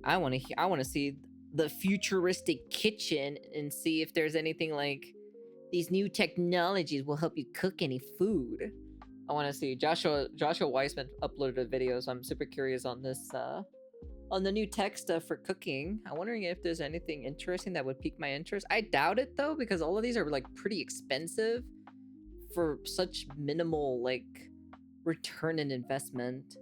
I want to see the futuristic kitchen and see if there's anything like these new technologies will help you cook any food. I want to see Joshua Weissman uploaded a video, so I'm super curious on this on the new tech stuff for cooking. I'm wondering if there's anything interesting that would pique my interest. I doubt it though, because all of these are like pretty expensive for such minimal like return in investment.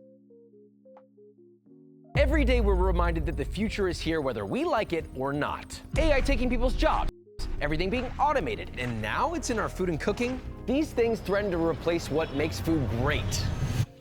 Every day we're reminded that the future is here whether we like it or not. AI taking people's jobs, everything being automated, and now it's in our food and cooking. These things threaten to replace what makes food great.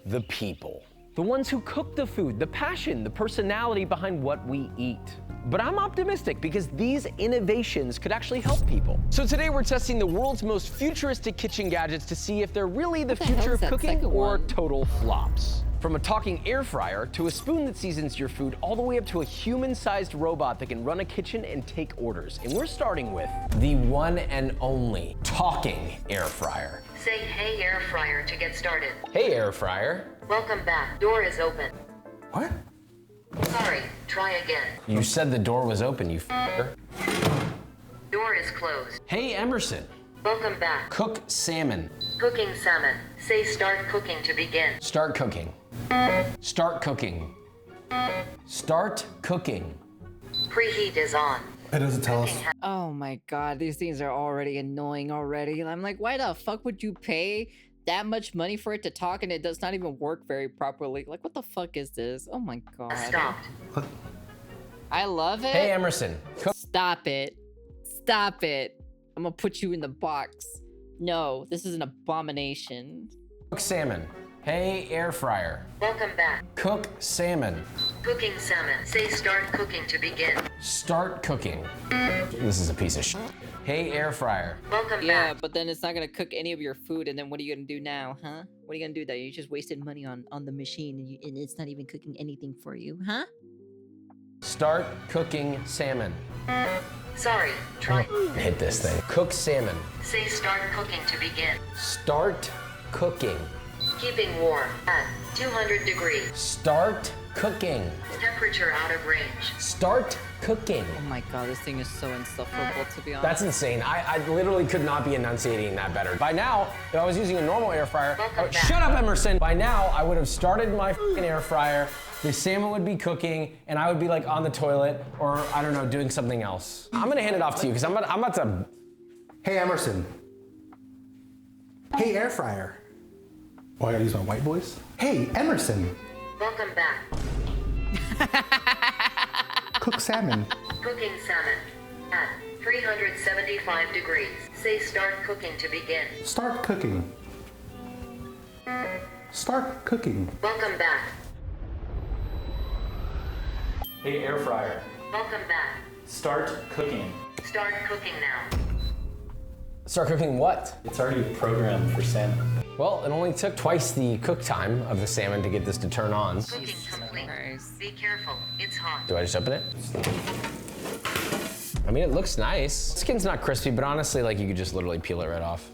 The people. The ones who cook the food, the passion, the personality behind what we eat. But I'm optimistic because these innovations could actually help people. So today we're testing the world's most futuristic kitchen gadgets to see if they're really the future of cooking or total flops. From a talking air fryer to a spoon that seasons your food, all the way up to a human-sized robot that can run a kitchen and take orders. And we're starting with the one and only talking air fryer. Say hey air fryer to get started. Hey air fryer. Welcome back. Door is open. What? Sorry, try again. You said the door was open, you f***er. Door is closed. Hey Emerson. Welcome back. Cook salmon. Cooking salmon. Say start cooking to begin. Start cooking. Start cooking. Start cooking. Preheat is on. It doesn't tell us. Oh my god, these things are already annoying already. I'm like, why the fuck would you pay that much money for it to talk and it does not even work very properly? Like, what the fuck is this? Oh my god. Stopped. I love it. Hey Emerson. Cook. Stop it. Stop it. I'm gonna put you in the box. No, this is an abomination. Cook salmon. Hey air fryer. Welcome back. Cook salmon. Cooking salmon. Say start cooking to begin. Start cooking. This is a piece of shit. Hey air fryer. Welcome Yeah, back. but then it's not gonna cook any of your food, and then what are you gonna do now, huh? What are you gonna do that? You just wasted money on the machine, and it's not even cooking anything for you, huh? Start cooking salmon. Sorry, try. Hit this thing. Cook salmon. Say start cooking to begin. Start cooking. Keeping warm at 200 degrees. Start cooking. Temperature out of range. Start cooking. Oh my god, this thing is so insufferable, to be honest. That's insane. I literally could not be enunciating that better. By now, if I was using a normal air fryer, shut up, Emerson. By now, I would have started my f***ing air fryer, the salmon would be cooking, and I would be like on the toilet, or I don't know, doing something else. I'm gonna hand it off to you, because I'm about to... Hey, Emerson. Hey, air fryer. Oh, I gotta use my white voice? Hey, Emerson. Welcome back. Cook salmon. Cooking salmon at 375 degrees. Say start cooking to begin. Start cooking. Start cooking. Welcome back. Hey air fryer, Welcome back. start cooking. Start cooking now. Start cooking what? It's already programmed for salmon. Well, it only took twice the cook time of the salmon to get this to turn on. Cooking complete. Christ. Be careful, it's hot. Do I just open it? I mean, it looks nice. Skin's not crispy, but honestly, like you could just literally peel it right off.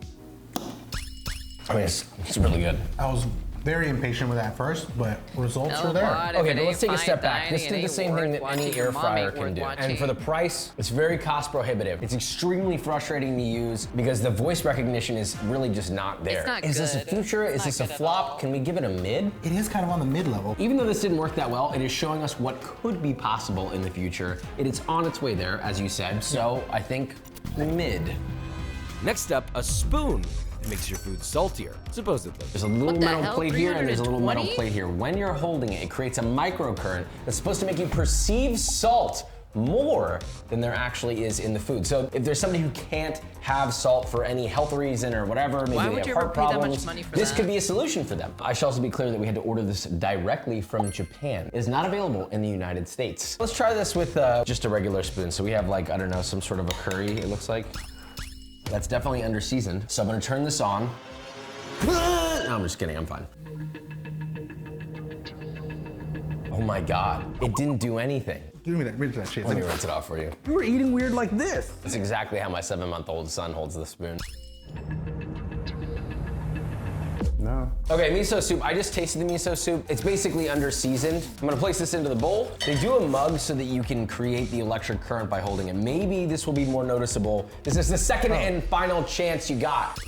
I mean, it's really good. I was very impatient with that first, but results are there. Okay, but let's take a step back. This did the same thing that any air fryer can do. And for the price, it's very cost prohibitive. It's extremely frustrating to use because the voice recognition is really just not there. It's not Is this a good. future? It's Is this a not good at flop? all. Can we give it a mid? It is kind of on the mid-level. Even though this didn't work that well, it is showing us what could be possible in the future. It is on its way there, as you said, so I think mid. Next up, a spoon. It makes your food saltier, supposedly. There's a little What the metal hell? plate here and there's a little metal 320? plate here. When you're holding it, it creates a microcurrent that's supposed to make you perceive salt more than there actually is in the food. So if there's somebody who can't have salt for any health reason or whatever, maybe Why they would have you heart ever pay that much problems, money for this that? could be a solution for them. I should also be clear that we had to order this directly from Japan. It is not available in the United States. Let's try this with just a regular spoon. So we have like, I don't know, some sort of a curry, it looks like. That's definitely under seasoned. So I'm gonna turn this on. No, I'm just kidding, I'm fine. Oh my God, it didn't do anything. Give me that shit. Let me rinse it off for you. You were eating weird like this. That's exactly how my 7-month-old son holds the spoon. No. Okay, miso soup. I just tasted the miso soup. It's basically under seasoned. I'm gonna place this into the bowl. They do a mug so that you can create the electric current by holding it. Maybe this will be more noticeable. This is the second and final chance you got.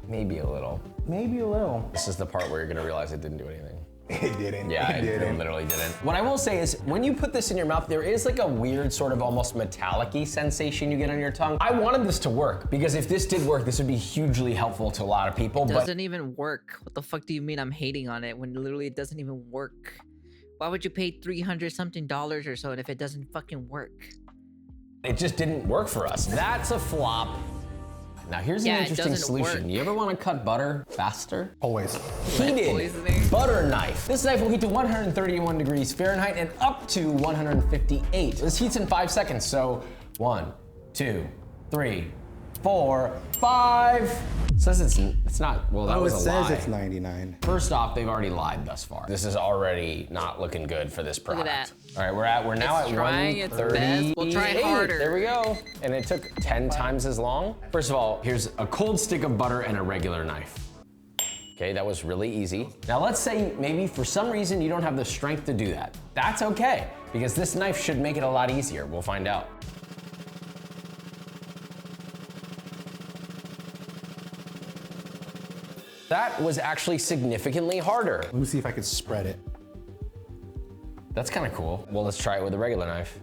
Maybe a little. Maybe a little. This is the part where you're gonna realize it didn't do anything. It didn't. Yeah, it literally didn't. What I will say is, when you put this in your mouth, there is like a weird sort of almost metallic-y sensation you get on your tongue. I wanted this to work, because if this did work, this would be hugely helpful to a lot of people. It doesn't even work. What the fuck do you mean I'm hating on it when literally it doesn't even work? Why would you pay $300 something or so if it doesn't fucking work? It just didn't work for us. That's a flop. Now here's an interesting solution. You ever want to cut butter faster? Always. Heated poisoning? butter knife. This knife will heat to 131 degrees Fahrenheit and up to 158. This heats in 5 seconds, so 1, 2, 3, 4, 5. It says it's not, well, that was a lie. It says it's 99. First off, they've already lied thus far. This is already not looking good for this product. Look at that. All right, we're now at trying its best. We'll try 138. harder. There we go. And it took 10 times as long. First of all, here's a cold stick of butter and a regular knife. Okay, that was really easy. Now let's say maybe for some reason you don't have the strength to do that. That's okay, because this knife should make it a lot easier. We'll find out. That was actually significantly harder. Let me see if I can spread it. That's kind of cool. Well, let's try it with a regular knife.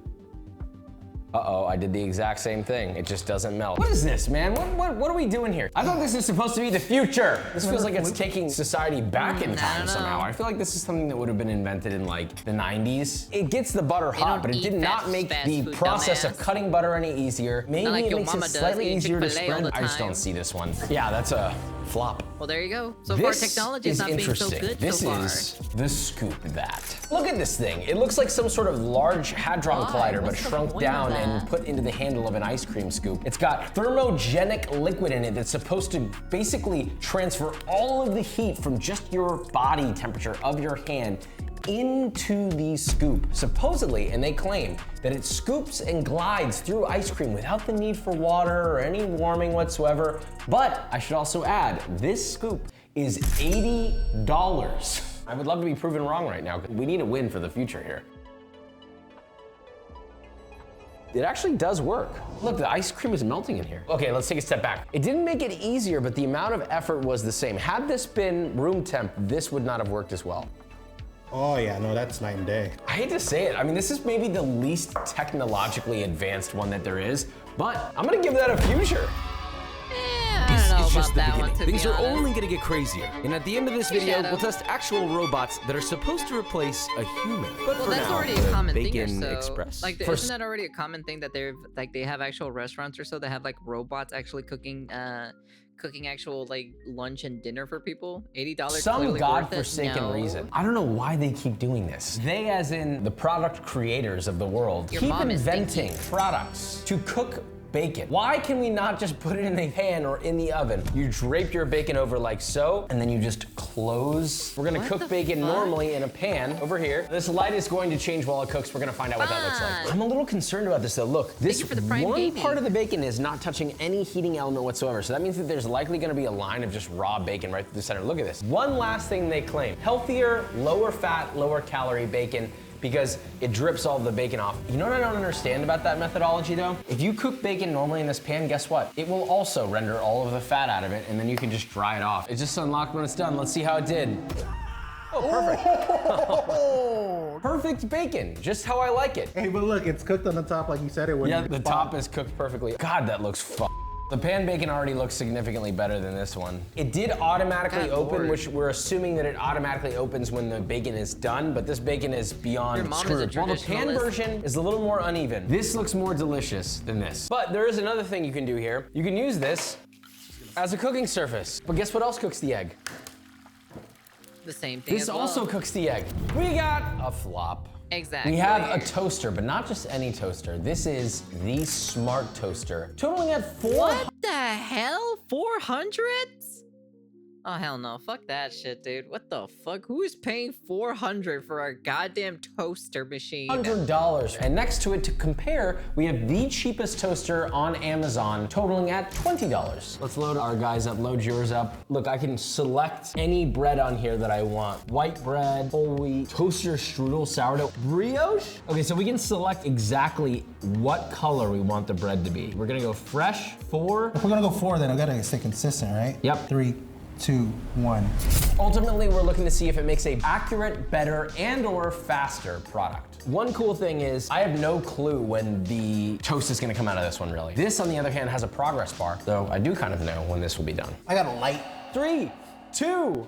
Uh-oh, I did the exact same thing. It just doesn't melt. What is this, man? What are we doing here? I thought this is supposed to be the future. This feels like it's taking society back in time somehow. I feel like this is something that would have been invented in like the 90s. It gets the butter hot, but it did not make the process of cutting butter any easier. Maybe it makes it slightly easier to spread. I just don't see this one. Yeah, that's a flop. Well, there you go. So far, technology is not being so good this so far. This is the scoop that. Look at this thing. It looks like some sort of large hadron collider, but shrunk down and put into the handle of an ice cream scoop. It's got thermogenic liquid in it that's supposed to basically transfer all of the heat from just your body temperature of your hand into the scoop, supposedly, and they claim that it scoops and glides through ice cream without the need for water or any warming whatsoever. But I should also add, this scoop is $80. I would love to be proven wrong right now. We need a win for the future here. It actually does work. Look, the ice cream is melting in here. Okay, let's take a step back. It didn't make it easier, but the amount of effort was the same. Had this been room temp, this would not have worked as well. Oh yeah, no, that's night and day. I hate to say it. I mean, this is maybe the least technologically advanced one that there is, but I'm gonna give that a future. I don't know about that one, to be Things are honest. only gonna get crazier. And at the end of this video, we'll test actual robots that are supposed to replace a human. But Well, for that's now, already a common thing or Bacon so. Express. Like, isn't that already a common thing that they have actual restaurants or so that have like robots actually cooking actual like lunch and dinner for people? $80 Some clearly worth it? godforsaken No. reason. I don't know why they keep doing this. They, as in the product creators of the world, Your keep mom is inventing products to cook bacon. Why can we not just put it in a pan or in the oven? You drape your bacon over like so, and then you just close. We're gonna cook bacon normally in a pan over here. This light is going to change while it cooks. We're gonna find out what that looks like. I'm a little concerned about this though. Look, this you for the Prime one Gaming. part of the bacon is not touching any heating element whatsoever. So that means that there's likely gonna be a line of just raw bacon right through the center. Look at this. One last thing they claim. Healthier, lower fat, lower calorie bacon, because it drips all the bacon off. You know what I don't understand about that methodology though? If you cook bacon normally in this pan, guess what? It will also render all of the fat out of it, and then you can just dry it off. It's just unlocked when it's done. Let's see how it did. Oh, perfect. Perfect bacon, just how I like it. Hey, but look, it's cooked on the top like you said it would. Yeah, the top is cooked perfectly. God, that looks The pan bacon already looks significantly better than this one. It did automatically open, which we're assuming that it automatically opens when the bacon is done, but this bacon is beyond screwed. While the pan version is a little more uneven. This looks more delicious than this. But there is another thing you can do here. You can use this as a cooking surface. But guess what else cooks the egg? The same thing. This also cooks the egg. We got a flop. Exactly. We have a toaster, but not just any toaster. This is the smart toaster, totaling at What the hell? 400? Oh hell no, fuck that shit, dude. What the fuck? Who is paying $400 for a goddamn toaster machine? $100. And next to it to compare, we have the cheapest toaster on Amazon, totaling at $20. Let's load our guys up, load yours up. Look, I can select any bread on here that I want. White bread, whole wheat, toaster strudel, sourdough, brioche. Okay, so we can select exactly what color we want the bread to be. We're gonna go fresh, 4. If we're gonna go 4, then I gotta stay consistent, right? Yep. 3, 2, 1. Ultimately, we're looking to see if it makes a accurate, better, and or faster product. One cool thing is I have no clue when the toast is gonna come out of this one, really. This, on the other hand, has a progress bar, so I do kind of know when this will be done. I got a light. 3, 2.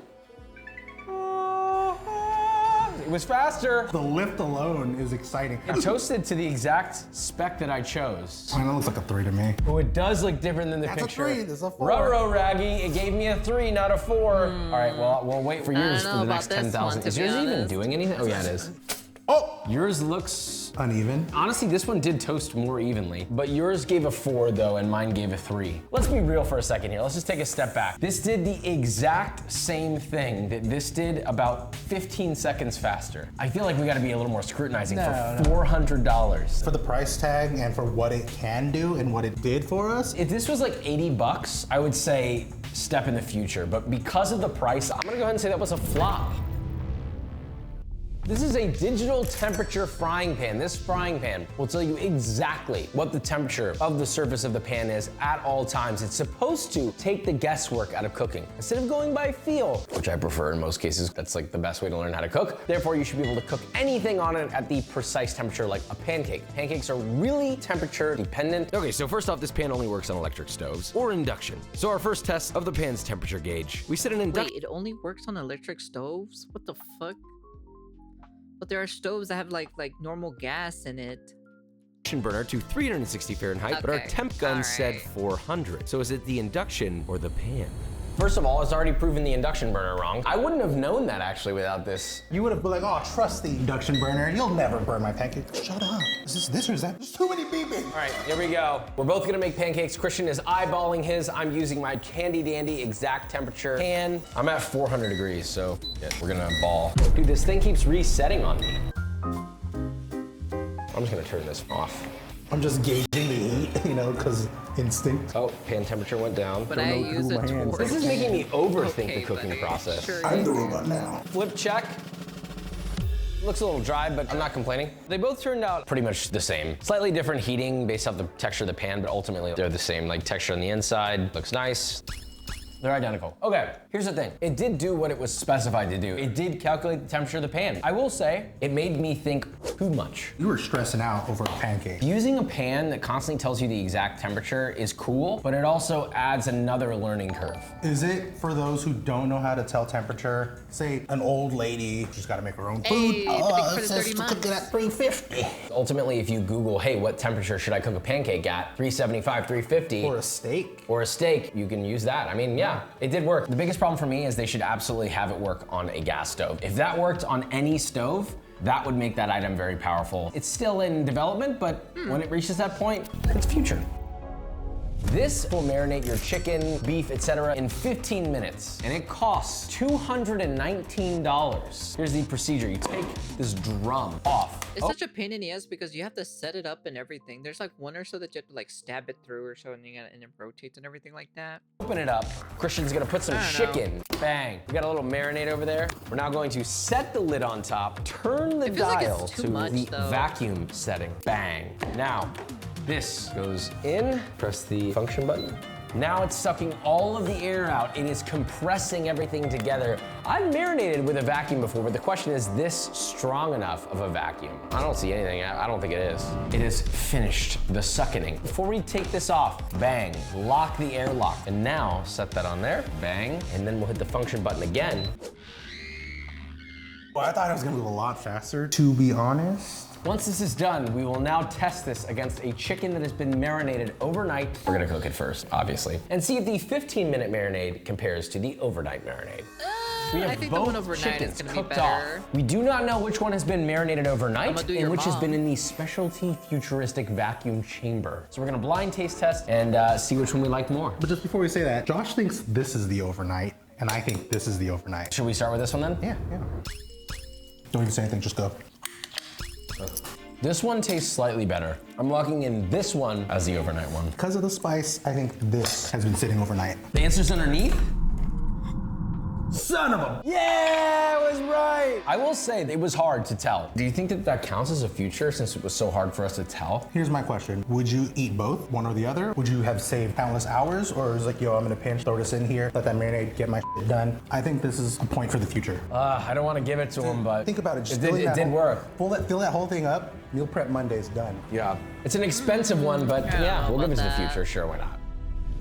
It was faster. The lift alone is exciting. It toasted to the exact spec that I chose. I mean, that looks like a 3 to me. Oh, it does look different than the That's a picture. 3, this is a 4. Ruh-roh, Raggy, it gave me a 3, not a 4. All right, well, we'll wait for I yours don't for know the next about this 10,000. one, to Is be yours even honest. doing anything? Oh, yeah, it is. Oh! Yours looks... Uneven. Honestly, this one did toast more evenly, but yours gave a 4 though, and mine gave a 3. Let's be real for a second here. Let's just take a step back. This did the exact same thing that this did about 15 seconds faster. I feel like we gotta be a little more scrutinizing for $400. For the price tag and for what it can do and what it did for us. If this was like 80 bucks, I would say step in the future, but because of the price, I'm gonna go ahead and say that was a flop. This is a digital temperature frying pan. This frying pan will tell you exactly what the temperature of the surface of the pan is at all times. It's supposed to take the guesswork out of cooking. Instead of going by feel, which I prefer in most cases, that's like the best way to learn how to cook. Therefore, you should be able to cook anything on it at the precise temperature like a pancake. Pancakes are really temperature dependent. Okay, so first off, this pan only works on electric stoves or induction. So our first test of the pan's temperature gauge, we set an induction Wait, it only works on electric stoves? What the fuck? But there are stoves that have like normal gas in it. burner to 360 Fahrenheit, but our Okay, temp gun said alright. 400. So is it the induction or the pan? First of all, it's already proven the induction burner wrong. I wouldn't have known that actually without this. You would have been like, oh, trust the induction burner. You'll never burn my pancake. Shut up. Is this or is that? There's too many beeping. All right, here we go. We're both gonna make pancakes. Christian is eyeballing his. I'm using my handy dandy exact temperature pan. I'm at 400 degrees, so yeah, we're gonna ball. Dude, this thing keeps resetting on me. I'm just gonna turn this off. I'm just gauging the heat, you know, because instinct. Oh, pan temperature went down. But I use a torch. This is making me overthink Okay, the cooking buddy. process. Sure I'm is. the robot now. Flip check. Looks a little dry, but I'm not complaining. They both turned out pretty much the same. Slightly different heating based off the texture of the pan, but ultimately they're the same. Like texture on the inside, looks nice. They're identical. Okay, here's the thing. It did do what it was specified to do. It did calculate the temperature of the pan. I will say, it made me think too much. You were stressing out over a pancake. Using a pan that constantly tells you the exact temperature is cool, but it also adds another learning curve. Is it for those who don't know how to tell temperature? Say an old lady, she's got to make her own food. Hey, pick for the 30 to cook it months. at 350. Ultimately, if you Google, hey, what temperature should I cook a pancake at? 375, 350. Or a steak. Or a steak, you can use that. I mean, yeah, it did work. The biggest problem for me is they should absolutely have it work on a gas stove. If that worked on any stove, that would make that item very powerful. It's still in development, but when it reaches that point, it's future. This will marinate your chicken, beef, etc. in 15 minutes, and it costs $219. Here's the procedure. You take this drum off. It's such a pain in the ass because you have to set it up and everything. There's like one or so that you have to like stab it through or so, and it rotates and everything like that. Open it up. Christian's gonna put some I don't know. chicken. Bang. We got a little marinade over there. We're now going to set the lid on top, turn the It feels like it's dial too to much, the though. vacuum setting. Bang. Now, this goes in. Press the function button. Now it's sucking all of the air out. It is compressing everything together. I've marinated with a vacuum before, but the question is this strong enough of a vacuum? I don't see anything. I don't think it is. It is finished the suckening. Before we take this off, bang, lock the air lock. And now set that on there, bang, and then we'll hit the function button again. Well, I thought it was gonna move a lot faster, to be honest. Once this is done, we will now test this against a chicken that has been marinated overnight. We're gonna cook it first, obviously, and see if the 15-minute marinade compares to the overnight marinade. We have I think the both one overnight chickens is gonna be cooked better. off. We do not know which one has been marinated I'ma overnight do and your which has mom. been in the specialty futuristic vacuum chamber. So we're gonna blind taste test and see which one we like more. But just before we say that, Josh thinks this is the overnight, and I think this is the overnight. Should we start with this one then? Yeah. Don't even say anything, just go. This one tastes slightly better. I'm locking in this one as the overnight one. Because of the spice, I think this has been sitting overnight. The answer's underneath? Son of a... Yeah, it was right. I will say it was hard to tell. Do you think that that counts as a future since it was so hard for us to tell? Here's my question. Would you eat both, one or the other? Would you have saved countless hours? Or is it like, yo, I'm gonna pinch, throw this in here, let that marinade, get my shit done? I think this is a point for the future. I don't want to give it to him, but... Think about it. Just it did work. Fill that whole thing up. Meal prep Monday's done. Yeah. It's an expensive one, but yeah, we'll give it to the that. future. Sure, why not?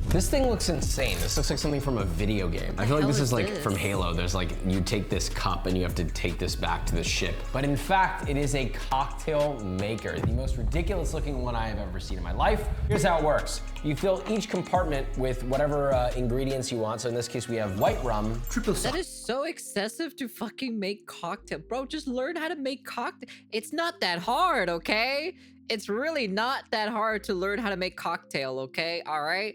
This thing looks insane. This looks like something from a video game. I feel like this is like from Halo. There's like, you take this cup and you have to take this back to the ship. But in fact, it is a cocktail maker. The most ridiculous looking one I have ever seen in my life. Here's how it works. You fill each compartment with whatever ingredients you want. So in this case, we have white rum. That is so excessive to fucking make cocktail. Bro, just learn how to make cocktail. It's not that hard, okay? It's really not that hard to learn how to make cocktail, okay? All right?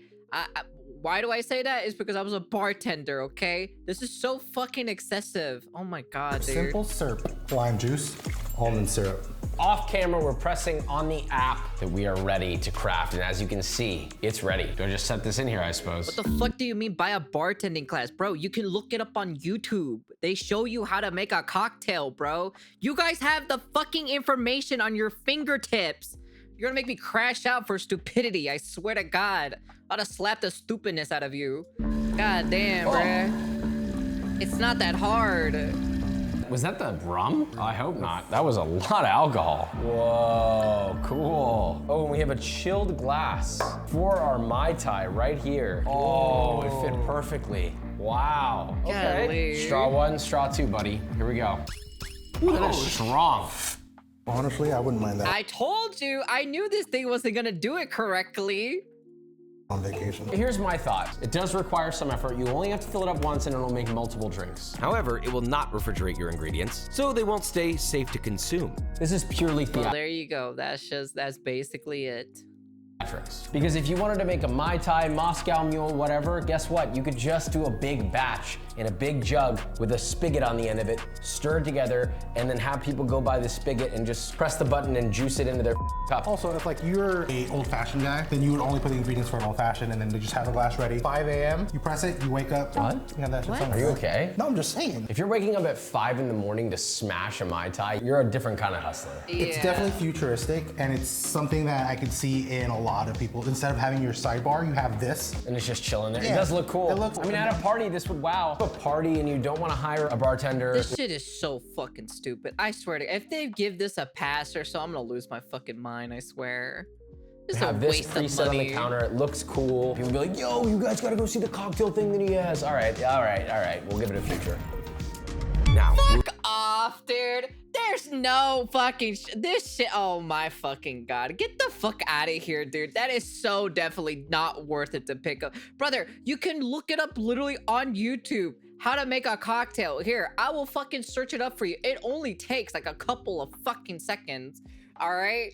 Why do I say that? It's because I was a bartender, okay? This is so fucking excessive. Oh my God, dude. Simple syrup, lime juice, almond syrup. Off camera, we're pressing on the app that we are ready to craft. And as you can see, it's ready. Do I just set this in here, I suppose? What the fuck do you mean by a bartending class? Bro, you can look it up on YouTube. They show you how to make a cocktail, bro. You guys have the fucking information on your fingertips. You're gonna make me crash out for stupidity, I swear to God. I'd have slapped the stupidness out of you. God damn, bruh. It's not that hard. Was that the rum? I hope not. That was a lot of alcohol. Whoa, cool. Oh, and we have a chilled glass for our Mai Tai right here. Oh, it fit perfectly. Wow. Okay. Golly. Straw one, straw two, buddy. Here we go. Ooh, that is strong. Honestly, I wouldn't mind that I told you, I knew this thing wasn't gonna do it correctly. on vacation. Here's my thought. It does require some effort. You only have to fill it up once and it'll make multiple drinks. However, it will not refrigerate your ingredients, so they won't stay safe to consume. This is purely Well, there you go. That's basically it. theatrics. Because if you wanted to make a Mai Tai, Moscow Mule, whatever, guess what? You could just do a big batch in a big jug with a spigot on the end of it, stir it together, and then have people go by the spigot and just press the button and juice it into their cup. Also, if like you're a old-fashioned guy, then you would only put the ingredients for an old-fashioned and then they just have a glass ready. 5 a.m., you press it, you wake up. What? You have that shit somewhere. Are you okay? No, I'm just saying. If you're waking up at 5 in the morning to smash a Mai Tai, you're a different kind of hustler. It's definitely futuristic, and it's something that I could see in a lot of people. Instead of having your sidebar, you have this. And it's just chilling there. Yeah, It does look cool. it looks- I mean, at a party, this would wow. A party and you don't want to hire a bartender. This shit is so fucking stupid. I swear to if they give this a pass or so, I'm gonna lose my fucking mind, I swear. This is a have this waste of preset on the money. counter. It looks cool. People be like, yo, you guys gotta go see the cocktail thing that he has. All right. We'll give it a future. Now, Fuck off, dude. There's no fucking this shit. Oh my fucking God. Get the fuck out of here, dude. That is so definitely not worth it to pick up. Brother, you can look it up literally on YouTube. How to make a cocktail. Here, I will fucking search it up for you. It only takes like a couple of fucking seconds. All right?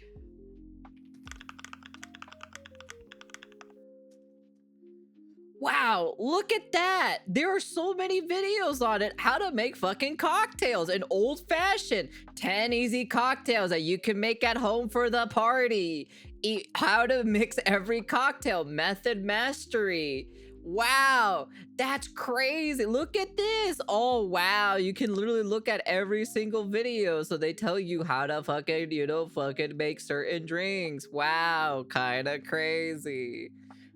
Wow, look at that. There are so many videos on it. How to make fucking cocktails. An old fashioned 10 easy cocktails that you can make at home for the party. How to mix every cocktail. Method mastery. Wow, that's crazy. Look at this. Oh, wow. You can literally look at every single video. So they tell you how to fucking, fucking make certain drinks. Wow, kind of crazy.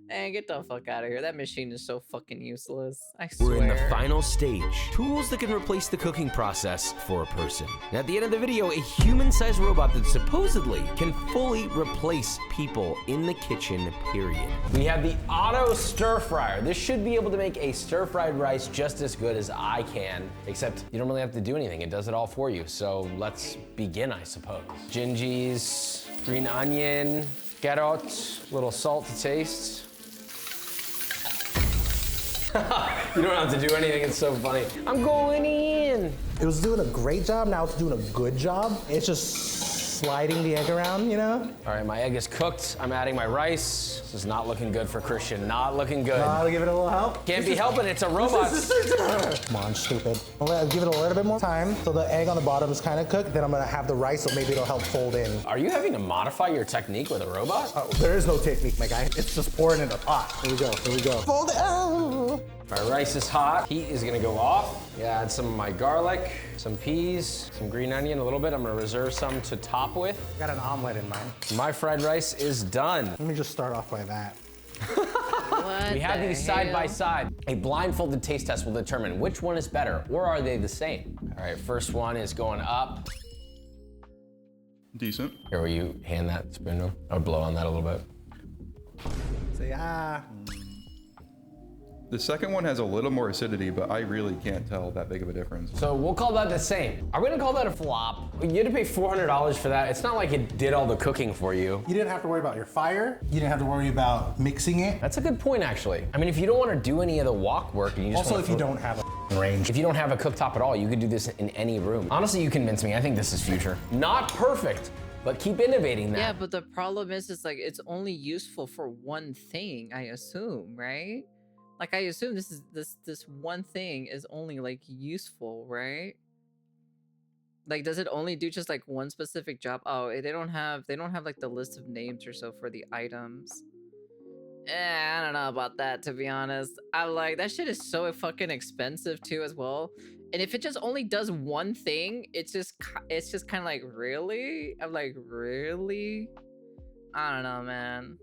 Man, get the fuck out of here. That machine is so fucking useless. I swear. we're in the final stage. Tools that can replace the cooking process for a person. And at the end of the video, a human-sized robot that supposedly can fully replace people in the kitchen, period. We have the auto stir fryer. This should be able to make a stir-fried rice just as good as I can, except you don't really have to do anything. It does it all for you. So let's begin, I suppose. Gingies, green onion, carrot, little salt to taste. You don't have to do anything, it's so funny. I'm going in. It was doing a great job, now it's doing a good job. It's just sliding the egg around, you know? All right, my egg is cooked. I'm adding my rice. This is not looking good for Christian. Not looking good. I'll give it a little help. Can't be helping, it's a robot. Come on, stupid. I'll give it a little bit more time so the egg on the bottom is kind of cooked. Then I'm gonna have the rice, so maybe it'll help fold in. Are you having to modify your technique with a robot? Oh, there is no technique, my guy. It's just pouring in the pot. Here we go, here we go. Fold it. Oh. My rice is hot. Heat is gonna go off. Yeah, add some of my garlic, some peas, some green onion, a little bit. I'm gonna reserve some to top with. Got an omelet in mind. My fried rice is done. Let me just start off by that. What We have the these side by hell? side. A blindfolded taste test will determine which one is better, or are they the same? All right, first one is going up. Decent. Here, will you hand that spoon to him? I would blow on that a little bit. Say ah. The second one has a little more acidity, but I really can't tell that big of a difference. So we'll call that the same. Are we gonna call that a flop? You had to pay $400 for that. It's not like it did all the cooking for you. You didn't have to worry about your fire. You didn't have to worry about mixing it. That's a good point, actually. I mean, if you don't want to do any of the wok work, and you just Also, wanna if you throw- don't have a range. If you don't have a cooktop at all, you could do this in any room. Honestly, you convinced me. I think this is future. Not perfect, but keep innovating that. Yeah, but the problem is, it's like it's only useful for one thing, I assume, right? Like I assume this one thing is only like useful, right? Like, does it only do just like one specific job? Oh, they don't have like the list of names or so for the items. I don't know about that, to be honest. I like that shit is so fucking expensive too as well. And if it just only does one thing, it's just kind of like, really? I'm like, really? I don't know, man.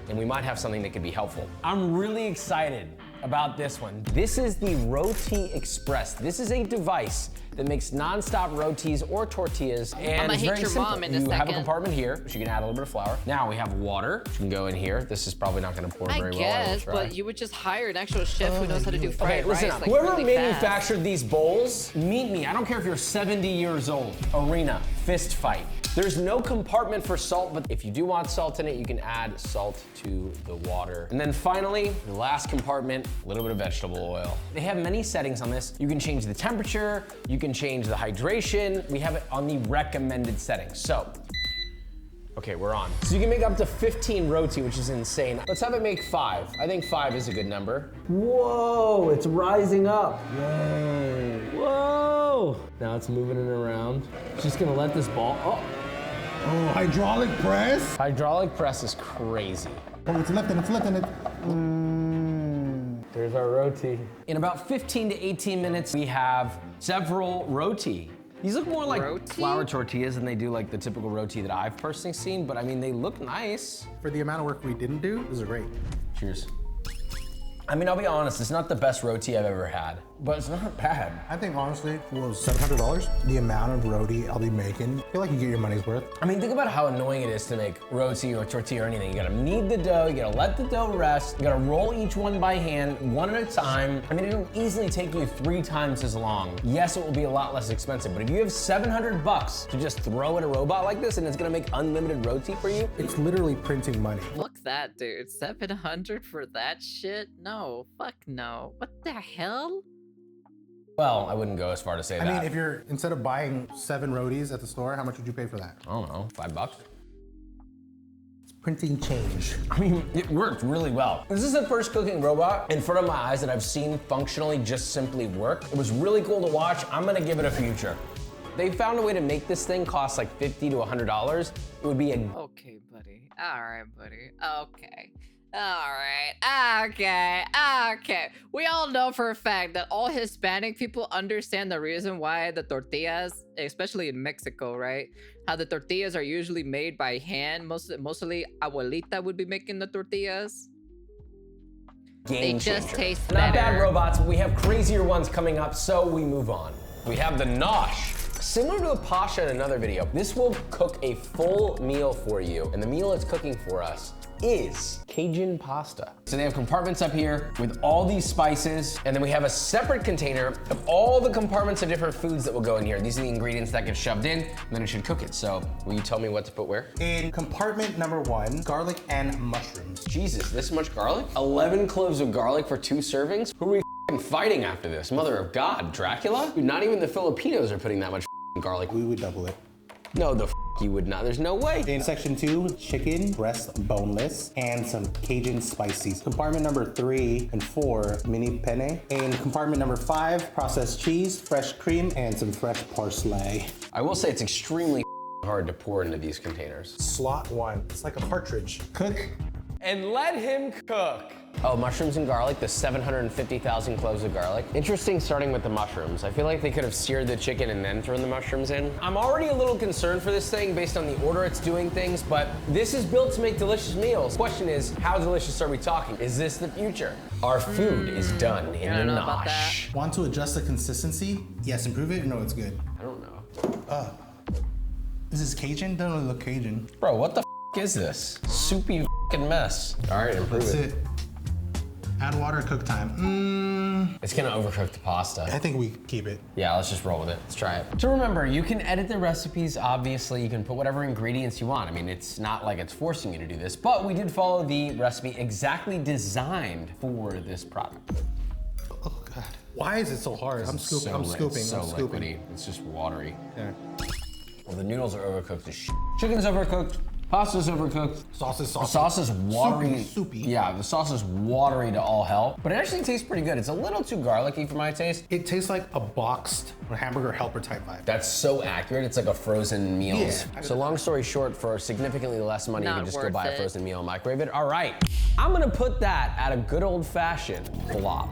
And we might have something that could be helpful. I'm really excited about this one. This is the Roti Express. This is a device that makes non-stop rotis or tortillas, and I'ma it's hit very your simple. mom in a You have a second. compartment here, which you can add a little bit of flour. Now we have water, which can go in here. This is probably not gonna pour I very well. guess, will but you would just hire an actual chef who knows how to do Okay, fried listen rice, up. like, Whoever really fast. manufactured these bowls, meet me. I don't care if you're 70 years old. Arena, fist fight. There's no compartment for salt, but if you do want salt in it, you can add salt to the water. And then finally, the last compartment, a little bit of vegetable oil. They have many settings on this. You can change the temperature, you can change the hydration. We have it on the recommended settings. So, okay, we're on. So you can make up to 15 roti, which is insane. Let's have it make 5. I think 5 is a good number. Whoa, it's rising up. Whoa, whoa. Now it's moving it around. It's just gonna let this ball, Oh, hydraulic press. Hydraulic press is crazy. Oh, it's lifting, it's lifting it. There's our roti. In about 15 to 18 minutes, we have several roti. These look more like Roti? flour tortillas than they do like the typical roti that I've personally seen, but I mean, they look nice. For the amount of work we didn't do, this is great. Cheers. I mean, I'll be honest, it's not the best roti I've ever had, but it's not bad. I think honestly, well, $700, the amount of roti I'll be making, I feel like you get your money's worth. I mean, think about how annoying it is to make roti or tortilla or anything. You gotta knead the dough, you gotta let the dough rest, you gotta roll each one by hand, one at a time. I mean, it'll easily take you 3 times as long. Yes, it will be a lot less expensive, but if you have $700 to just throw at a robot like this and it's gonna make unlimited roti for you, It's literally printing money. Fuck that, dude. 700 for that shit? No, fuck no. What the hell? well, I wouldn't go as far to say I that. mean, if you're, instead of buying 7 rotis at the store, how much would you pay for that? I don't know, $5? It's printing change. I mean, it worked really well. This is the first cooking robot in front of my eyes that I've seen functionally just simply work. It was really cool to watch. I'm gonna give it a future. They found a way to make this thing cost like $50 to $100. It would be a Okay, buddy. Alright, buddy. Okay. Alright. Okay. We all know for a fact that all Hispanic people understand the reason why the tortillas, especially in Mexico, right? How the tortillas are usually made by hand. Mostly abuelita would be making the tortillas. game They just changer. taste Not bad better. robots, but we have crazier ones coming up, so we move on. We have the Nosh. Similar to a Pasha in another video, this will cook a full meal for you, and the meal it's cooking for us is Cajun pasta. So they have compartments up here with all these spices, and then we have a separate container of all the compartments of different foods that will go in here. These are the ingredients that get shoved in, and then it should cook it. So will you tell me what to put where? In compartment number 1, garlic and mushrooms. Jesus, this much garlic? 11 cloves of garlic for 2 servings? Who are we f***ing fighting after this? Mother of God, Dracula? Dude, not even the Filipinos are putting that much f***ing garlic. We would double it. No, the f you would not. There's no way. In section 2, chicken, breast boneless, and some Cajun spices. Compartment number 3 and 4, mini penne. In compartment number 5, processed cheese, fresh cream, and some fresh parsley. I will say it's extremely hard to pour into these containers. Slot 1, it's like a cartridge. Cook. And let him cook. Oh, mushrooms and garlic, the 750,000 cloves of garlic. Interesting starting with the mushrooms. I feel like they could have seared the chicken and then thrown the mushrooms in. I'm already a little concerned for this thing based on the order it's doing things, but this is built to make delicious meals. Question is, how delicious are we talking? Is this the future? Our food is done in the nosh. Want to adjust the consistency? Yes, improve it? No, it's good. I don't know. Is this Cajun? Doesn't really look Cajun. Bro, what the is this? Soupy mess. All right, improve That's it. it. Add water, cook time. It's gonna overcook the pasta. I think we keep it. Yeah, let's just roll with it. Let's try it. So remember, you can edit the recipes, obviously. You can put whatever ingredients you want. I mean, it's not like it's forcing you to do this, but we did follow the recipe exactly designed for this product. Oh God. Why is it so hard? I'm scooping. I'm scooping. It's so I'm scooping. liquidy. It's just watery. There. Well, the noodles are overcooked as shit. Chicken's overcooked. Pasta's overcooked. Sauce is The sauce is watery. Soupy. Yeah, the sauce is watery to all hell, but it actually tastes pretty good. It's a little too garlicky for my taste. It tastes like a boxed hamburger helper type vibe. That's so accurate. It's like a frozen meals. Yeah. So long story short, for significantly less money, you Not can just go worth buy a it. frozen meal and microwave it. All right, I'm gonna put that at a good old fashioned flop.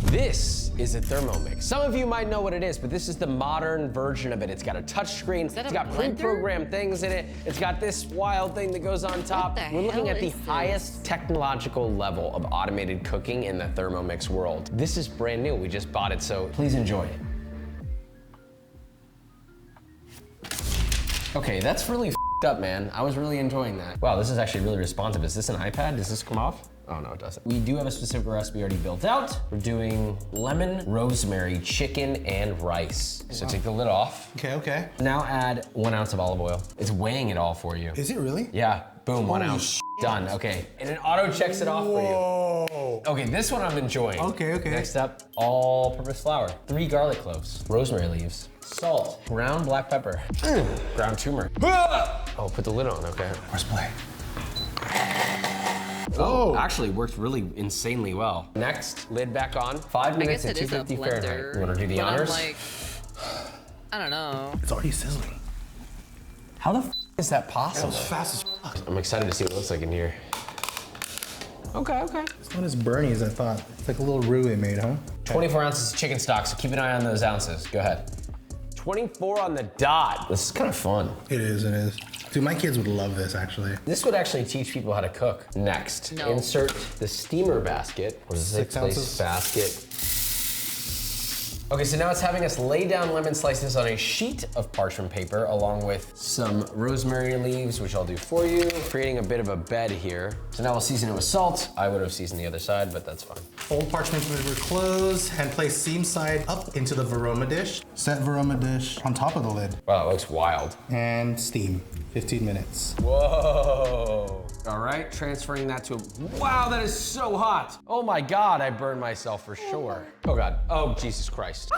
This is a Thermomix. Some of you might know what it is, but this is the modern version of it. It's got a touch screen. that It's a got blender? pre-programmed things in it. It's got this wild thing that goes on top. the We're looking hell at the is this? highest technological level of automated cooking in the Thermomix world. This is brand new. We just bought it, so please enjoy it. Okay, that's really f***ed up, man. I was really enjoying that. Wow, this is actually really responsive. Is this an iPad? Does this come off? Oh no, it doesn't. We do have a specific recipe already built out. We're doing lemon, rosemary, chicken, and rice. So take the lid off. Okay. Now add 1 ounce of olive oil. It's weighing it all for you. Is it really? Yeah, boom, 1 Holy ounce. Done, okay. And it auto checks it off for you. Whoa. Okay, this one I'm enjoying. Okay. Next up, all-purpose flour. 3 garlic cloves, rosemary leaves, salt, ground black pepper, ground turmeric. Oh, put the lid on, okay. Press play. Oh, actually worked really insanely well. Next, lid back on. 5 I minutes guess at it is a 250 Fahrenheit. blender. You wanna do the but honors? I'm like, I don't know. It's already sizzling. How the f is that That possible? was fast as fuck. I'm excited to see what it looks like in here. Okay. It's not as burny as I thought. It's like a little roux it made, huh? 24 ounces of chicken stock, so keep an eye on those ounces. Go ahead. 24 on the dot. This is kind of fun. It is. Dude, my kids would love this, actually. This would actually teach people how to cook. Next, No. insert the steamer basket. What is it? 6 ounces. Basket. Okay, so now it's having us lay down lemon slices on a sheet of parchment paper along with some rosemary leaves, which I'll do for you, creating a bit of a bed here. So now we'll season it with salt. I would have seasoned the other side, but that's fine. Fold parchment paper close and place seam side up into the Veroma dish. Set Veroma dish on top of the lid Wow, it looks wild. and steam 15 minutes. Whoa. All right, transferring that to, wow, that is so hot. Oh my God, I burned myself for sure. Oh God, oh Jesus Christ.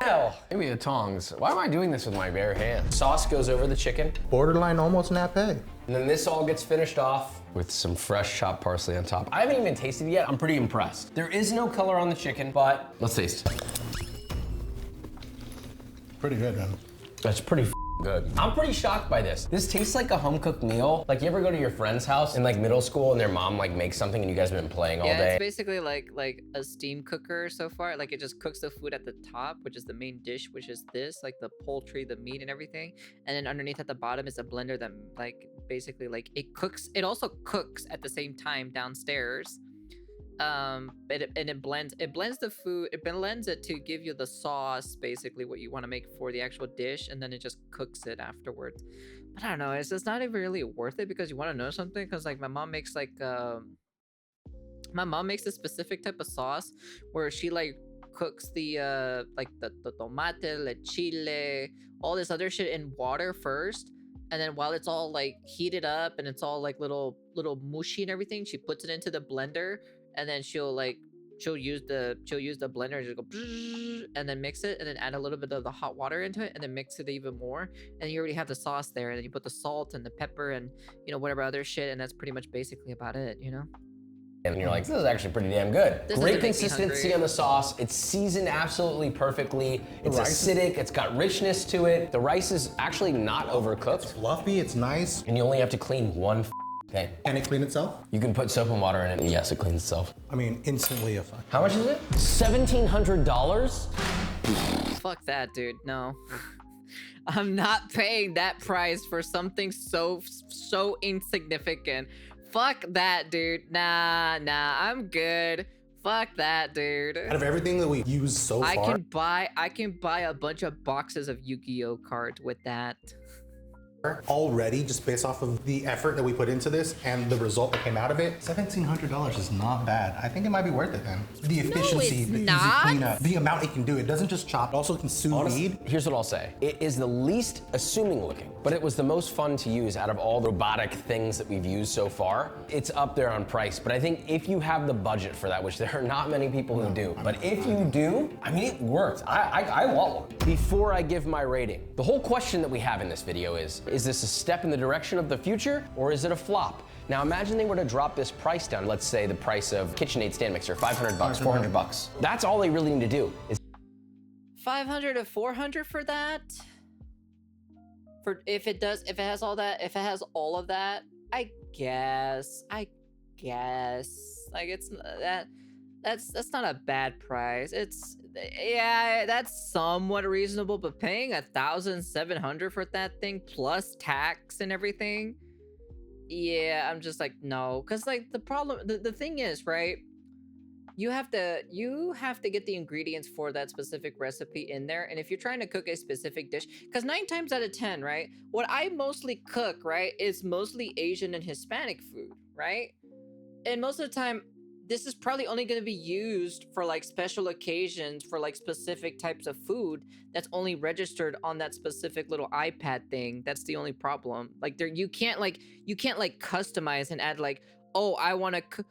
Hell. Give me the tongs. Why am I doing this with my bare hands? Sauce goes over the chicken. Borderline almost nappe. And then this all gets finished off with some fresh chopped parsley on top. I haven't even tasted it yet. I'm pretty impressed. There is no color on the chicken, but let's taste. Pretty good, man. That's pretty good. I'm pretty shocked by this. This tastes like a home-cooked meal. Like, you ever go to your friend's house in like middle school and their mom like makes something and you guys have been playing all Yeah, day? it's basically like a steam cooker so far. Like it just cooks the food at the top, which is the main dish, which is this, like the poultry, the meat, and everything. And then underneath at the bottom is a blender that like basically like it cooks. It also cooks at the same time downstairs. But it blends the food. It blends it to give you the sauce, basically what you want to make for the actual dish, and then it just cooks it afterwards. But I don't know. It's just not even really worth it because you want to know something. Because like my mom makes like my mom makes a specific type of sauce where she like cooks the like the tomate, the chile, all this other shit in water first, and then while it's all like heated up and it's all like little mushy and everything, she puts it into the blender, and then she'll like she'll use the blender, just go bzzz, and then mix it, and then add a little bit of the hot water into it, and then mix it even more, and you already have the sauce there, and then you put the salt and the pepper and whatever other shit, and that's pretty much basically about it. And you're like, this is actually pretty damn good. This Great doesn't make me consistency hungry. on the sauce. It's seasoned absolutely perfectly. It's acidic, it's got richness to it. The rice is actually not overcooked. Fluffy, it's nice. And you only have to clean one thing. Can it clean itself? You can put soap and water in it, and yes, it cleans itself. I mean, instantly a fuck. How much is it? $1,700? Fuck that, dude. No. I'm not paying that price for something so insignificant. Fuck that, dude. Nah, I'm good. Fuck that, dude. Out of everything that we've used so far, I can buy a bunch of boxes of Yu-Gi-Oh cards with that. already, just based off of the effort that we put into this and the result that came out of it, $1,700 is not bad. I think it might be worth it then. The efficiency, it's the easy not. cleanup, the amount it can do. It doesn't just chop, it also can sous vide. Here's what I'll say. It is the least assuming looking, but it was the most fun to use out of all the robotic things that we've used so far. It's up there on price, but I think if you have the budget for that, which there are not many people who do, but if you do, I mean, it worked. I want one. Before I give my rating, the whole question that we have in this video is this a step in the direction of the future, or is it a flop? Now imagine they were to drop this price down. Let's say the price of KitchenAid stand mixer, 500 bucks, 400 bucks. That's all they really need to do is 500 to 400 for that? For if it has all of that, I guess. Like it's that's not a bad price. Yeah, that's somewhat reasonable, but paying 1,700 for that thing plus tax and everything, yeah, I'm just like, no. Because like the thing is, right, you have to get the ingredients for that specific recipe in there. And if you're trying to cook a specific dish, because 9 times out of 10, right, what I mostly cook, right, is mostly Asian and Hispanic food, right? And most of the time, this is probably only going to be used for like special occasions for like specific types of food that's only registered on that specific little iPad thing. That's the only problem. Like you can't customize and add like, oh, I want to cook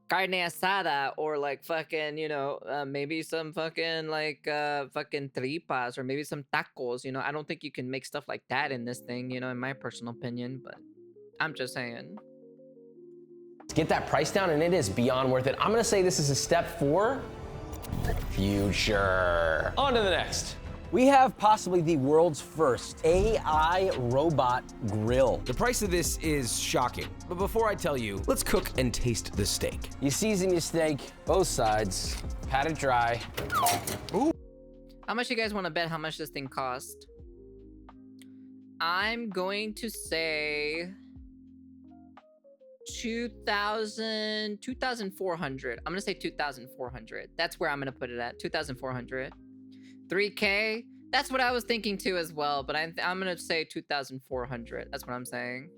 carne asada, or like fucking, maybe some fucking like fucking tripas, or maybe some tacos, I don't think you can make stuff like that in this thing, in my personal opinion, but I'm just saying. get that price down, and it is beyond worth it. I'm gonna say this is a step for future. On to the next. We have possibly the world's first AI robot grill. The price of this is shocking. But before I tell you, let's cook and taste the steak. You season your steak, both sides, pat it dry. Ooh. How much you guys want to bet how much this thing cost? I'm going to say 2,400. I'm gonna say 2,400. That's where I'm gonna put it at. 2,400. 3K. That's what I was thinking too as well. But I'm gonna say 2,400. That's what I'm saying.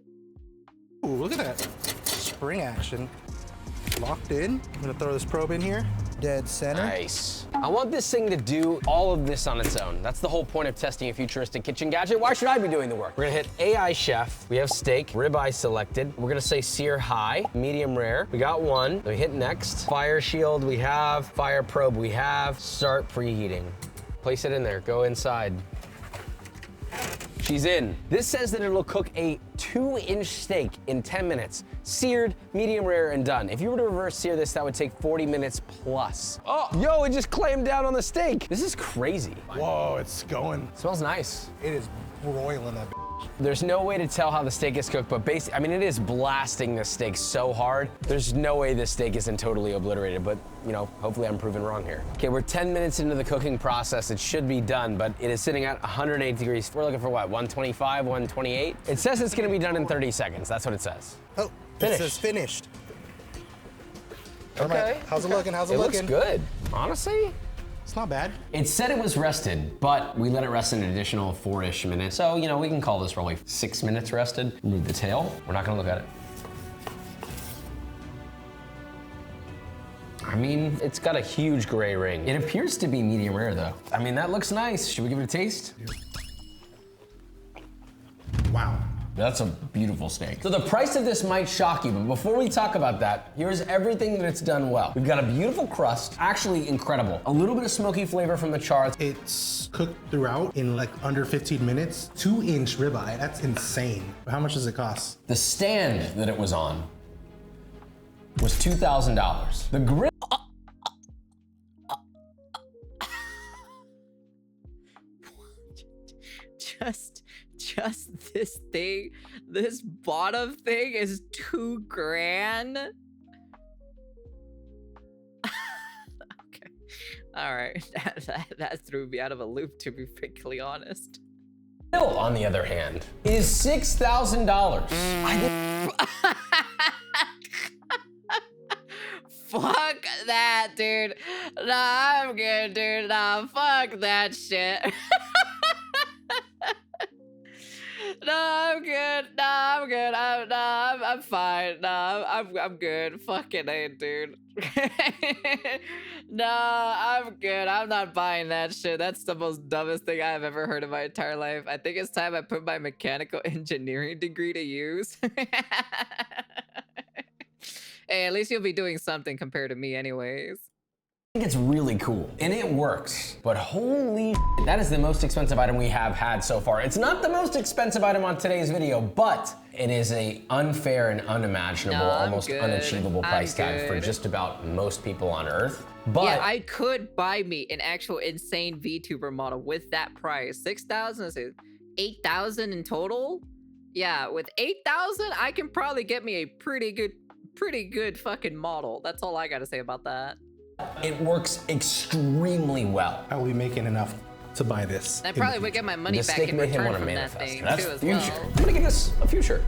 Ooh, look at that spring action. Locked in. I'm gonna throw this probe in here. Dead center. Nice. I want this thing to do all of this on its own. That's the whole point of testing a futuristic kitchen gadget. Why should I be doing the work? We're gonna hit AI chef. We have steak, ribeye selected. We're gonna say sear high, medium rare. We got one. We hit next. Fire shield we have, fire probe we have. Start preheating. Place it in there, go inside. She's in. This says that it'll cook a 2-inch steak in 10 minutes. Seared, medium rare, and done. If you were to reverse sear this, that would take 40 minutes plus. Oh, yo, it just clammed down on the steak. This is crazy. Whoa, it's going. It smells nice. It is broiling that. There's no way to tell how the steak is cooked, but basically, I mean, it is blasting the steak so hard. There's no way this steak isn't totally obliterated, but hopefully I'm proven wrong here. Okay, we're 10 minutes into the cooking process. It should be done, but it is sitting at 108 degrees. We're looking for what, 125, 128? It says it's gonna be done in 30 seconds. That's what it says. Oh, Finished. it says finished. Okay. How's it looking? How's it looking? It looks good, honestly. It's not bad. It said it was rested, but we let it rest an additional 4-ish minutes. So, we can call this probably 6 minutes rested. Remove the tail. We're not gonna look at it. I mean, it's got a huge gray ring. It appears to be medium rare though. I mean, that looks nice. Should we give it a taste? Wow. That's a beautiful steak. So the price of this might shock you, but before we talk about that, here's everything that it's done well. We've got a beautiful crust, actually incredible. A little bit of smoky flavor from the char. It's cooked throughout in like under 15 minutes. 2-inch ribeye, that's insane. How much does it cost? The stand that it was on was $2,000. The grill. Just this thing, this bottom thing is $2,000. Okay, all right, that threw me out of a loop, to be frankly honest. Grill, on the other hand, is $6,000. Fuck that, dude. Nah, I'm good, dude. Nah, fuck that shit. No, I'm good. Nah, I'm good. I'm fine. Nah, I'm good. Fucking A, dude. Nah, I'm good. I'm not buying that shit. That's the most dumbest thing I've ever heard in my entire life. I think it's time I put my mechanical engineering degree to use. Hey, at least you'll be doing something compared to me anyways. I think it's really cool, and it works, but holy shit, that is the most expensive item we have had so far. It's not the most expensive item on today's video, but it is a unfair and unimaginable, almost unachievable price tag for just about most people on Earth. But yeah, I could buy me an actual insane VTuber model with that price. 6,000, let's say 8,000 in total. Yeah, with 8,000, I can probably get me a pretty good fucking model. That's all I gotta say about that. it works extremely well. Are we making enough to buy this? I probably would get my money back in return from that thing That's too, as future. well. I'm gonna give this a future.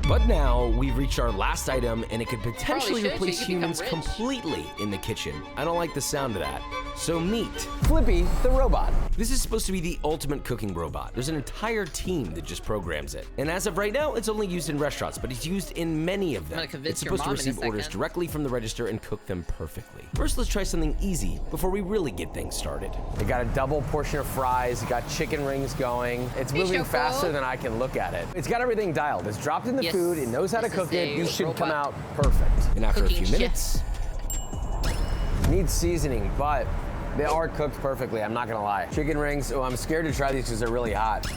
But now we've reached our last item, and it could potentially should, replace you can become humans rich. completely in the kitchen. I don't like the sound of that. So meet. Flippy the robot. This is supposed to be the ultimate cooking robot. There's an entire team that just programs it. And as of right now, it's only used in restaurants, but it's used in many of them. I'm gonna convince It's your supposed to mom in a receive orders second. directly from the register and cook them perfectly. First, let's try something easy before we really get things started. We got a double portion of fries. You got chicken rings going. It's Hey, moving Choco. faster than I can look at it. It's got everything dialed. It's dropped in the Yes, food. It knows how to this cook is it. a You should come robot. out perfect. And after a Cooking few shit. minutes, Needs seasoning, but they are cooked perfectly, I'm not gonna lie. Chicken rings, oh, I'm scared to try these because they're really hot.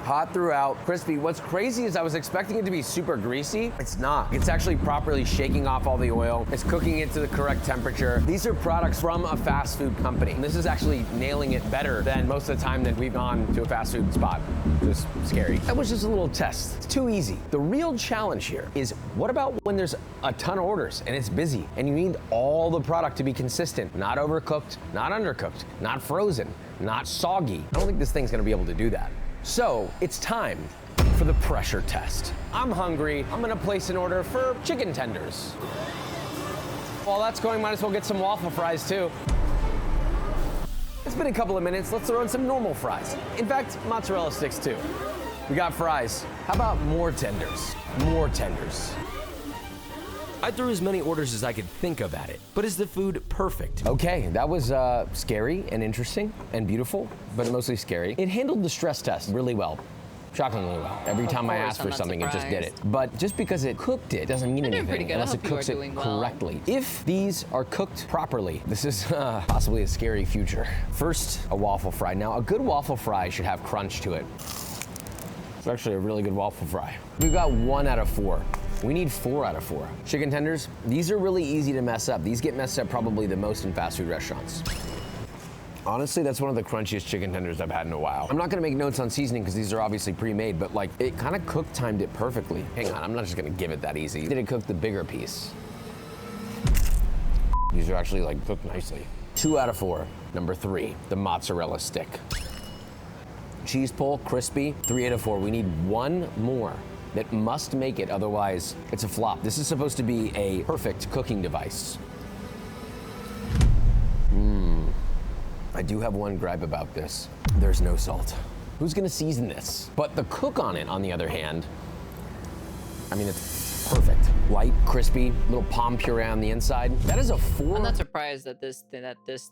Hot throughout, crispy. What's crazy is I was expecting it to be super greasy. It's not. It's actually properly shaking off all the oil. It's cooking it to the correct temperature. These are products from a fast food company. And this is actually nailing it better than most of the time that we've gone to a fast food spot. Just scary. That was just a little test. It's too easy. The real challenge here is what about when there's a ton of orders and it's busy and you need all the product to be consistent, not overcooked, not undercooked, not frozen, not soggy. I don't think this thing's gonna be able to do that. So it's time for the pressure test. I'm hungry. I'm gonna place an order for chicken tenders. While that's going, might as well get some waffle fries too. It's been a couple of minutes. Let's throw in some normal fries. In fact, mozzarella sticks too. We got fries. How about more tenders? More tenders. I threw as many orders as I could think of at it. But is the food perfect? Okay, that was scary and interesting and beautiful, but mostly scary. It handled the stress test really well. Shockingly well. Every time I course, asked I'm for not something, it just did it. surprised. But just because it cooked it doesn't mean They're doing anything pretty good. I unless it hope you are cooks it doing well. correctly. If these are cooked properly, this is possibly a scary future. First, a waffle fry. Now, a good waffle fry should have crunch to it. It's actually a really good waffle fry. We've got 1 out of 4. We need 4 out of 4. Chicken tenders, these are really easy to mess up. These get messed up probably the most in fast food restaurants. Honestly, that's one of the crunchiest chicken tenders I've had in a while. I'm not gonna make notes on seasoning because these are obviously pre-made, but like it kind of cook timed it perfectly. Hang on, I'm not just gonna give it that easy. Did it cook the bigger piece? These are actually like cooked nicely. 2 out of 4. Number 3, the mozzarella stick. Cheese pull, crispy, 3 out of 4. We need 1 more that must make it, otherwise it's a flop. This is supposed to be a perfect cooking device. I do have one gripe about this. There's no salt. Who's gonna season this? But the cook on it, on the other hand, I mean, it's perfect. Light, crispy, little palm puree on the inside. That is a 4. I'm not surprised that this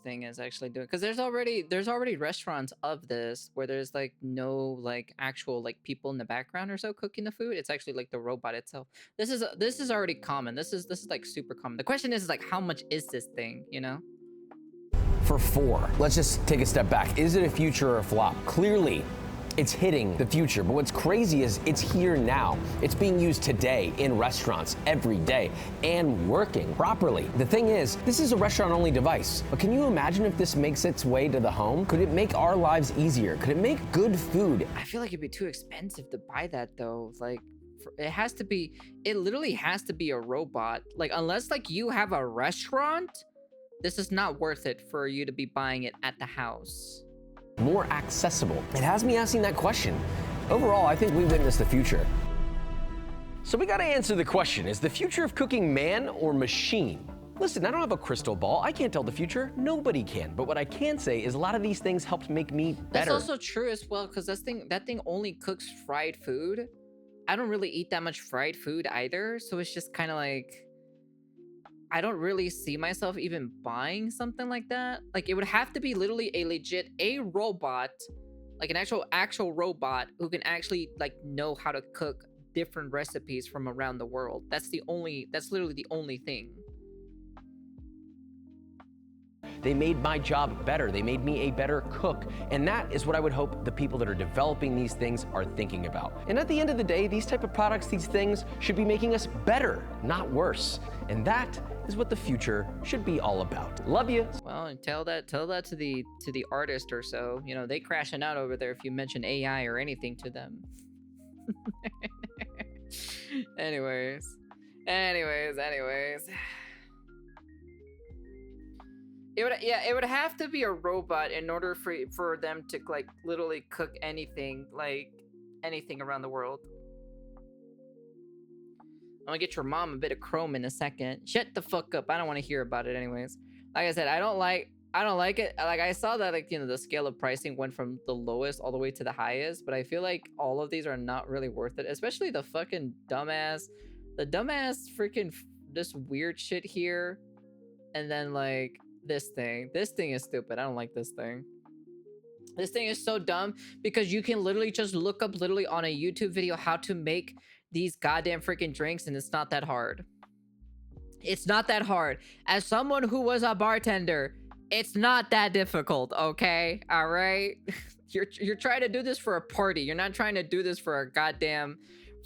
thing is actually doing, because there's already restaurants of this where there's like no like actual like people in the background or so cooking the food. It's actually like the robot itself. This is already common. This is like super common. The question is like, how much is this thing, you know? For 4. Let's just take a step back. Is it a future or a flop? Clearly, it's hitting the future, but what's crazy is it's here now. It's being used today in restaurants every day and working properly. The thing is, this is a restaurant-only device, but can you imagine if this makes its way to the home? Could it make our lives easier? Could it make good food? I feel like it'd be too expensive to buy that though. Like, it literally has to be a robot. Like, unless like you have a restaurant, this is not worth it for you to be buying it at the house. More accessible. It has me asking that question. Overall, I think we witnessed the future. So we gotta answer the question, is the future of cooking man or machine? Listen, I don't have a crystal ball. I can't tell the future. Nobody can. But what I can say is a lot of these things helped make me better. That's also true as well, because that thing only cooks fried food. I don't really eat that much fried food either, so it's just kind of like, I don't really see myself even buying something like that. Like, it would have to be literally a robot, like an actual robot who can actually like know how to cook different recipes from around the world. That's literally the only thing. They made my job better. They made me a better cook. And that is what I would hope the people that are developing these things are thinking about. And at the end of the day, these type of products, these things should be making us better, not worse. And that is what the future should be all about. Love you. Well, tell that to the artist or so. You know, they crashing out over there if you mention AI or anything to them. Anyways. It would have to be a robot in order for them to like literally cook anything around the world. I'm gonna get your mom a bit of chrome in a second. Shut the fuck up. I don't want to hear about it anyways. Like I said, I don't like it. Like, I saw that, like, you know, the scale of pricing went from the lowest all the way to the highest, but I feel like all of these are not really worth it, especially the fucking dumbass freaking this weird shit here. And then like this thing is stupid. I don't like this thing. This thing is so dumb because you can literally just look up literally on a YouTube video how to make these goddamn freaking drinks, and it's not that hard. It's not that hard. As someone who was a bartender, it's not that difficult, okay? All right? You're trying to do this for a party. You're not trying to do this for a goddamn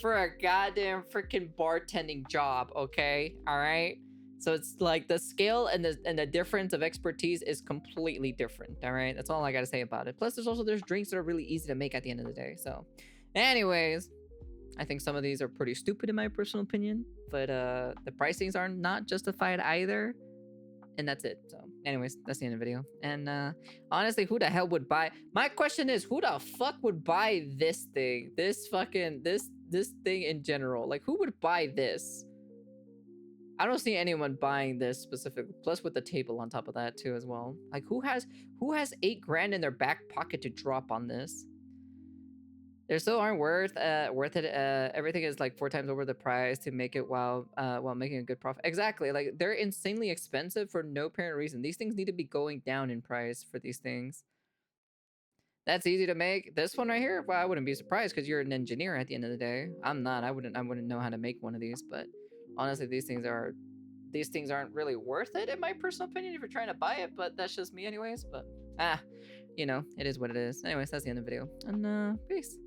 freaking bartending job, okay? All right? So it's like the scale and the difference of expertise is completely different, all right? That's all I got to say about it. Plus, there's drinks that are really easy to make at the end of the day. So, anyways, I think some of these are pretty stupid in my personal opinion, but the pricings are not justified either. And that's it. So, anyways, that's the end of the video. And honestly, who the hell would buy? My question is, who the fuck would buy this thing? This thing in general? Like, who would buy this? I don't see anyone buying this specifically. Plus, with the table on top of that too, as well. Like, who has $8 grand in their back pocket to drop on this? They still aren't worth it. Everything is like 4 times over the price to make it while making a good profit. Exactly. Like, they're insanely expensive for no apparent reason. These things need to be going down in price for these things. That's easy to make. This one right here, well, I wouldn't be surprised because you're an engineer at the end of the day. I'm not. I wouldn't know how to make one of these, but honestly, these things aren't really worth it in my personal opinion if you're trying to buy it, but that's just me anyways. But you know, it is what it is. Anyways, that's the end of the video. And peace.